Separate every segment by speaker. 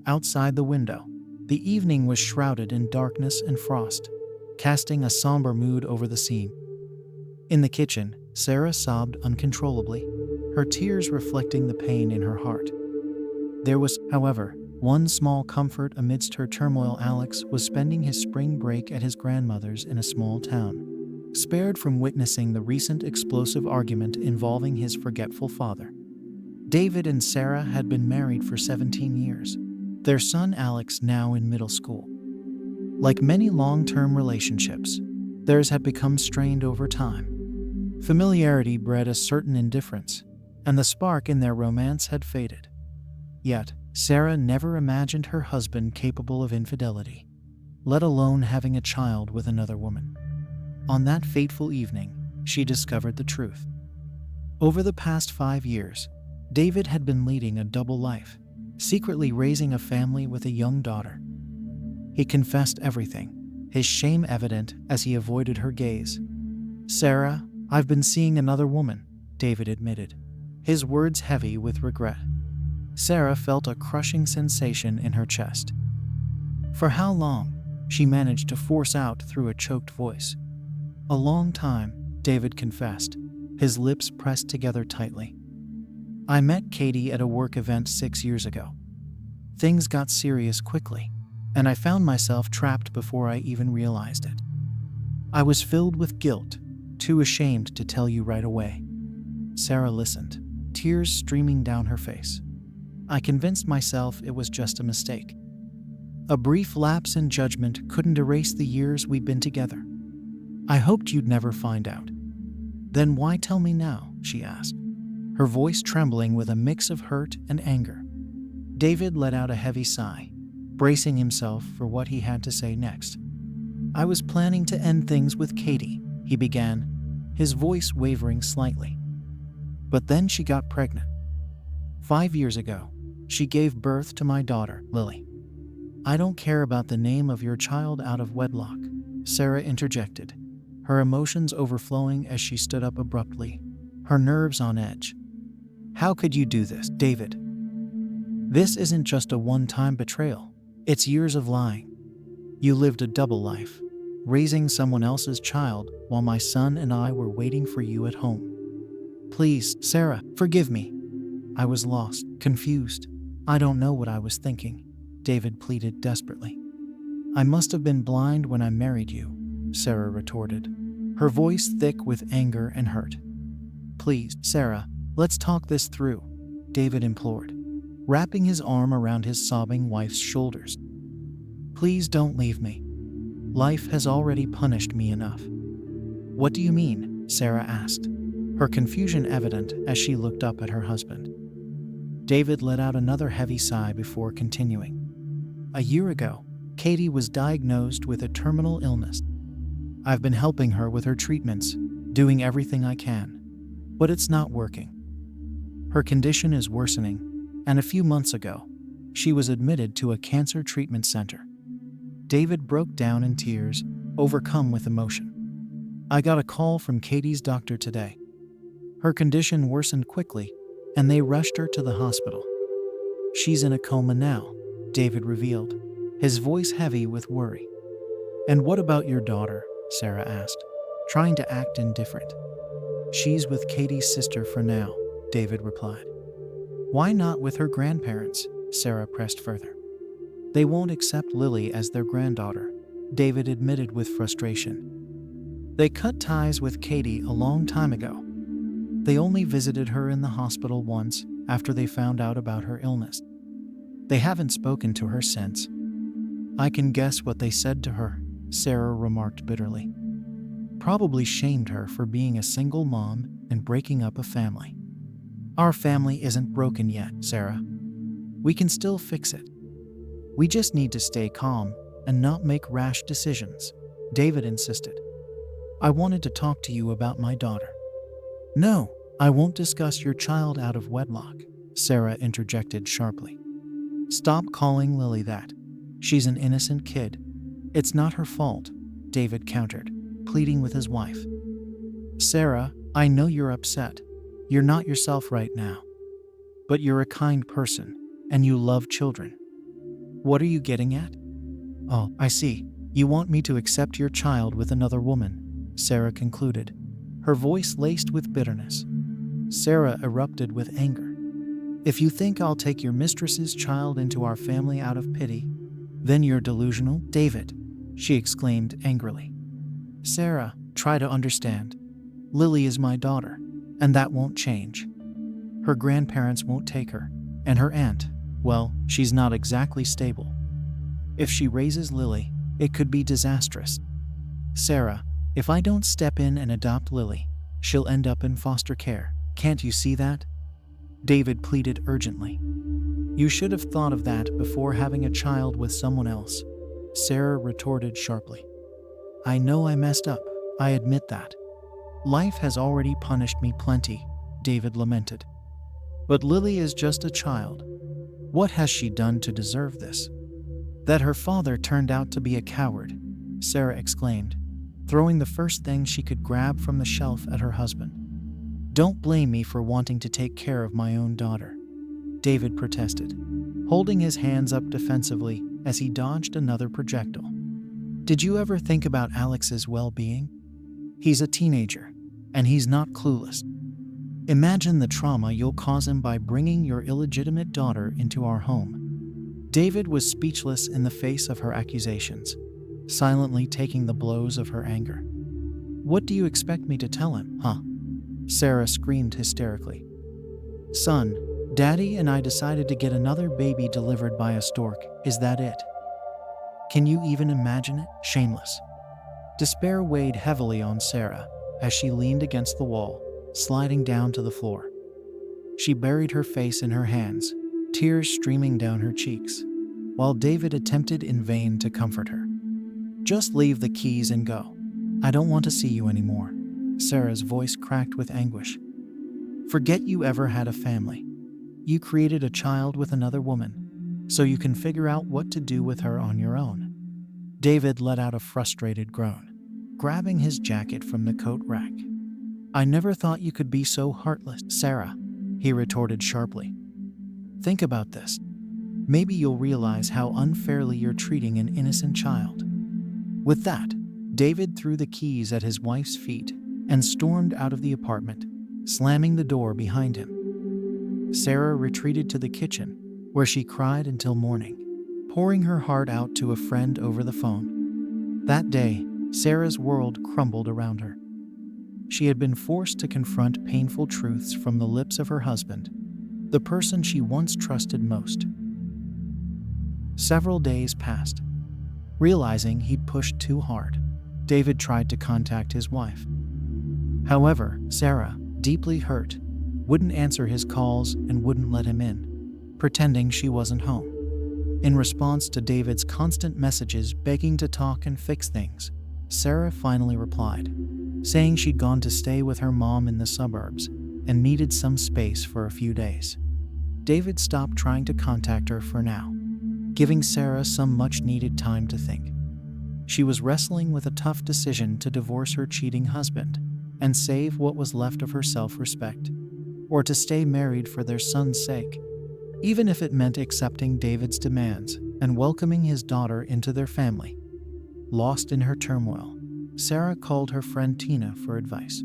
Speaker 1: Outside the window, the evening was shrouded in darkness and frost, casting a somber mood over the scene. In the kitchen, Sarah sobbed uncontrollably, her tears reflecting the pain in her heart. There was, however, one small comfort amidst her turmoil. Alex was spending his spring break at his grandmother's in a small town, spared from witnessing the recent explosive argument involving his forgetful father. David and Sarah had been married for 17 years, their son Alex now in middle school. Like many long-term relationships, theirs had become strained over time. Familiarity bred a certain indifference, and the spark in their romance had faded. Yet, Sarah never imagined her husband capable of infidelity, let alone having a child with another woman. On that fateful evening, she discovered the truth. Over the past 5 years, David had been leading a double life, secretly raising a family with a young daughter. He confessed everything, his shame evident as he avoided her gaze. "Sarah, I've been seeing another woman," David admitted, his words heavy with regret. Sarah felt a crushing sensation in her chest. "For how long?" she managed to force out through a choked voice. "A long time," David confessed, his lips pressed together tightly. "I met Katie at a work event 6 years ago. Things got serious quickly, and I found myself trapped before I even realized it. I was filled with guilt, too ashamed to tell you right away." Sarah listened, tears streaming down her face. "I convinced myself it was just a mistake. A brief lapse in judgment couldn't erase the years we'd been together. I hoped you'd never find out." "Then why tell me now?" she asked, her voice trembling with a mix of hurt and anger. David let out a heavy sigh, bracing himself for what he had to say next. "I was planning to end things with Katie," he began, his voice wavering slightly. "But then she got pregnant. 5 years ago, she gave birth to my daughter, Lily." "I don't care about the name of your child out of wedlock," Sarah interjected, her emotions overflowing as she stood up abruptly, her nerves on edge. "How could you do this, David? This isn't just a one-time betrayal, it's years of lying. You lived a double life, raising someone else's child while my son and I were waiting for you at home. Please, Sarah, forgive me. I was lost, confused. I don't know what I was thinking," David pleaded desperately. "I must have been blind when I married you," Sarah retorted, her voice thick with anger and hurt. "Please, Sarah, let's talk this through," David implored, wrapping his arm around his sobbing wife's shoulders. "Please don't leave me. Life has already punished me enough." "What do you mean?" Sarah asked, her confusion evident as she looked up at her husband. David let out another heavy sigh before continuing. "A year ago, Katie was diagnosed with a terminal illness. I've been helping her with her treatments, doing everything I can, but it's not working. Her condition is worsening, and a few months ago, she was admitted to a cancer treatment center." David broke down in tears, overcome with emotion. "I got a call from Katie's doctor today. Her condition worsened quickly, and they rushed her to the hospital. She's in a coma now," David revealed, his voice heavy with worry. "And what about your daughter?" Sarah asked, trying to act indifferent. "She's with Katie's sister for now," David replied. "Why not with her grandparents?" Sarah pressed further. "They won't accept Lily as their granddaughter," David admitted with frustration. "They cut ties with Katie a long time ago. They only visited her in the hospital once after they found out about her illness. They haven't spoken to her since." "I can guess what they said to her," Sarah remarked bitterly. "Probably shamed her for being a single mom and breaking up a family." "Our family isn't broken yet, Sarah. We can still fix it. We just need to stay calm and not make rash decisions," David insisted. "I wanted to talk to you about my daughter." "No, I won't discuss your child out of wedlock," Sarah interjected sharply. "Stop calling Lily that. She's an innocent kid. It's not her fault," David countered, pleading with his wife. "Sarah, I know you're upset. You're not yourself right now. But you're a kind person, and you love children. What are you getting at? Oh, I see. You want me to accept your child with another woman, Sarah concluded, her voice laced with bitterness. Sarah erupted with anger. If you think I'll take your mistress's child into our family out of pity, then you're delusional, David, she exclaimed angrily. Sarah, try to understand. Lily is my daughter, and that won't change. Her grandparents won't take her, and her aunt, well, she's not exactly stable. If she raises Lily, it could be disastrous. Sarah, if I don't step in and adopt Lily, she'll end up in foster care. Can't you see that? David pleaded urgently. You should have thought of that before having a child with someone else, Sarah retorted sharply. I know I messed up, I admit that. Life has already punished me plenty, David lamented. But Lily is just a child. What has she done to deserve this? That her father turned out to be a coward, Sarah exclaimed, throwing the first thing she could grab from the shelf at her husband. Don't blame me for wanting to take care of my own daughter, David protested, holding his hands up defensively as he dodged another projectile. Did you ever think about Alex's well-being? He's a teenager, and he's not clueless. Imagine the trauma you'll cause him by bringing your illegitimate daughter into our home. David was speechless in the face of her accusations, silently taking the blows of her anger. What do you expect me to tell him, huh? Sarah screamed hysterically. Son, Daddy and I decided to get another baby delivered by a stork. Is that it? Can you even imagine it? Shameless. Despair weighed heavily on Sarah as she leaned against the wall, sliding down to the floor. She buried her face in her hands, tears streaming down her cheeks, while David attempted in vain to comfort her. Just leave the keys and go. I don't want to see you anymore. Sarah's voice cracked with anguish. Forget you ever had a family. You created a child with another woman, so you can figure out what to do with her on your own. David let out a frustrated groan, grabbing his jacket from the coat rack. I never thought you could be so heartless, Sarah, he retorted sharply. Think about this. Maybe you'll realize how unfairly you're treating an innocent child. With that, David threw the keys at his wife's feet and stormed out of the apartment, slamming the door behind him. Sarah retreated to the kitchen, where she cried until morning, pouring her heart out to a friend over the phone. That day, Sarah's world crumbled around her. She had been forced to confront painful truths from the lips of her husband, the person she once trusted most. Several days passed. Realizing he'd pushed too hard, David tried to contact his wife. However, Sarah, deeply hurt, wouldn't answer his calls and wouldn't let him in, pretending she wasn't home. In response to David's constant messages begging to talk and fix things, Sarah finally replied, saying she'd gone to stay with her mom in the suburbs and needed some space for a few days. David stopped trying to contact her for now, giving Sarah some much-needed time to think. She was wrestling with a tough decision to divorce her cheating husband and save what was left of her self-respect, or to stay married for their son's sake, even if it meant accepting David's demands and welcoming his daughter into their family. Lost in her turmoil, Sarah called her friend Tina for advice.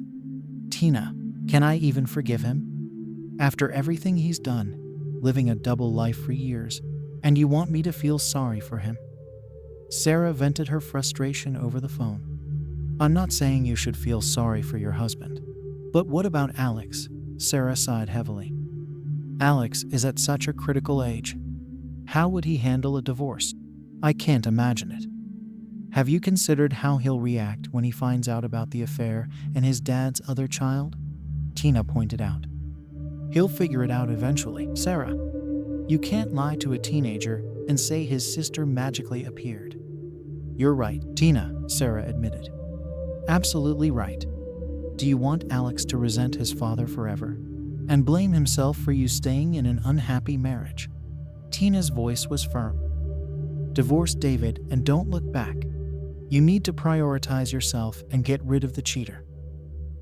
Speaker 1: Tina, can I even forgive him? After everything he's done, living a double life for years, and you want me to feel sorry for him? Sarah vented her frustration over the phone. I'm not saying you should feel sorry for your husband. But what about Alex? Sarah sighed heavily. Alex is at such a critical age. How would he handle a divorce? I can't imagine it. Have you considered how he'll react when he finds out about the affair and his dad's other child? Tina pointed out. He'll figure it out eventually, Sarah. You can't lie to a teenager and say his sister magically appeared. You're right, Tina, Sarah admitted. Absolutely right. Do you want Alex to resent his father forever and blame himself for you staying in an unhappy marriage? Tina's voice was firm. Divorce David and don't look back. You need to prioritize yourself and get rid of the cheater.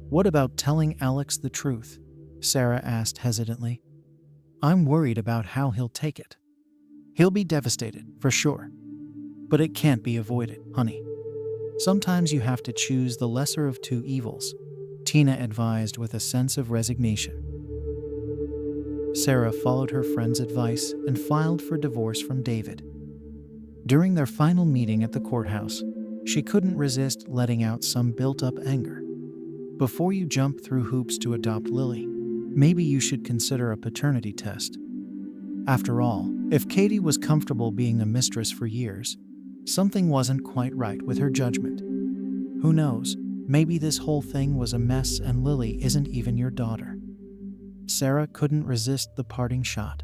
Speaker 1: What about telling Alex the truth? Sarah asked hesitantly. I'm worried about how he'll take it. He'll be devastated, for sure. But it can't be avoided, honey. Sometimes you have to choose the lesser of two evils, Tina advised with a sense of resignation. Sarah followed her friend's advice and filed for divorce from David. During their final meeting at the courthouse, she couldn't resist letting out some built-up anger. Before you jump through hoops to adopt Lily, maybe you should consider a paternity test. After all, if Katie was comfortable being a mistress for years, something wasn't quite right with her judgment. Who knows, maybe this whole thing was a mess and Lily isn't even your daughter. Sarah couldn't resist the parting shot.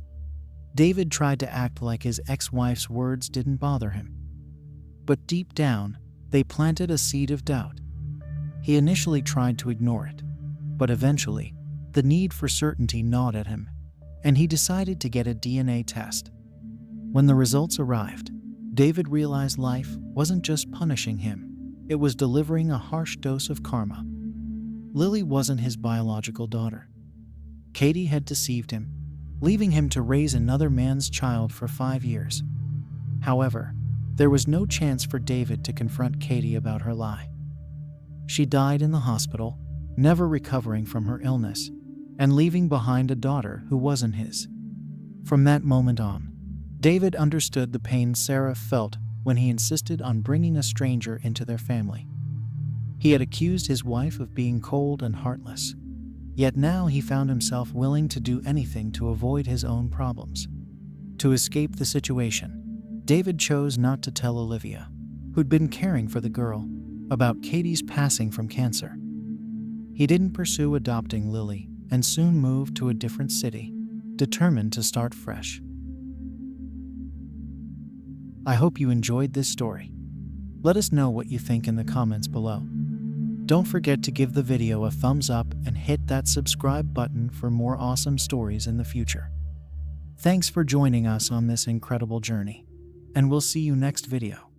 Speaker 1: David tried to act like his ex-wife's words didn't bother him. But deep down, they planted a seed of doubt. He initially tried to ignore it, but eventually, the need for certainty gnawed at him, and he decided to get a DNA test. When the results arrived, David realized life wasn't just punishing him, it was delivering a harsh dose of karma. Lily wasn't his biological daughter. Katie had deceived him, leaving him to raise another man's child for 5 years. However, there was no chance for David to confront Katie about her lie. She died in the hospital, never recovering from her illness, and leaving behind a daughter who wasn't his. From that moment on, David understood the pain Sarah felt when he insisted on bringing a stranger into their family. He had accused his wife of being cold and heartless, yet now he found himself willing to do anything to avoid his own problems. To escape the situation, David chose not to tell Olivia, who'd been caring for the girl, about Katie's passing from cancer. He didn't pursue adopting Lily and soon moved to a different city, determined to start fresh. I hope you enjoyed this story. Let us know what you think in the comments below. Don't forget to give the video a thumbs up and hit that subscribe button for more awesome stories in the future. Thanks for joining us on this incredible journey, and we'll see you next video.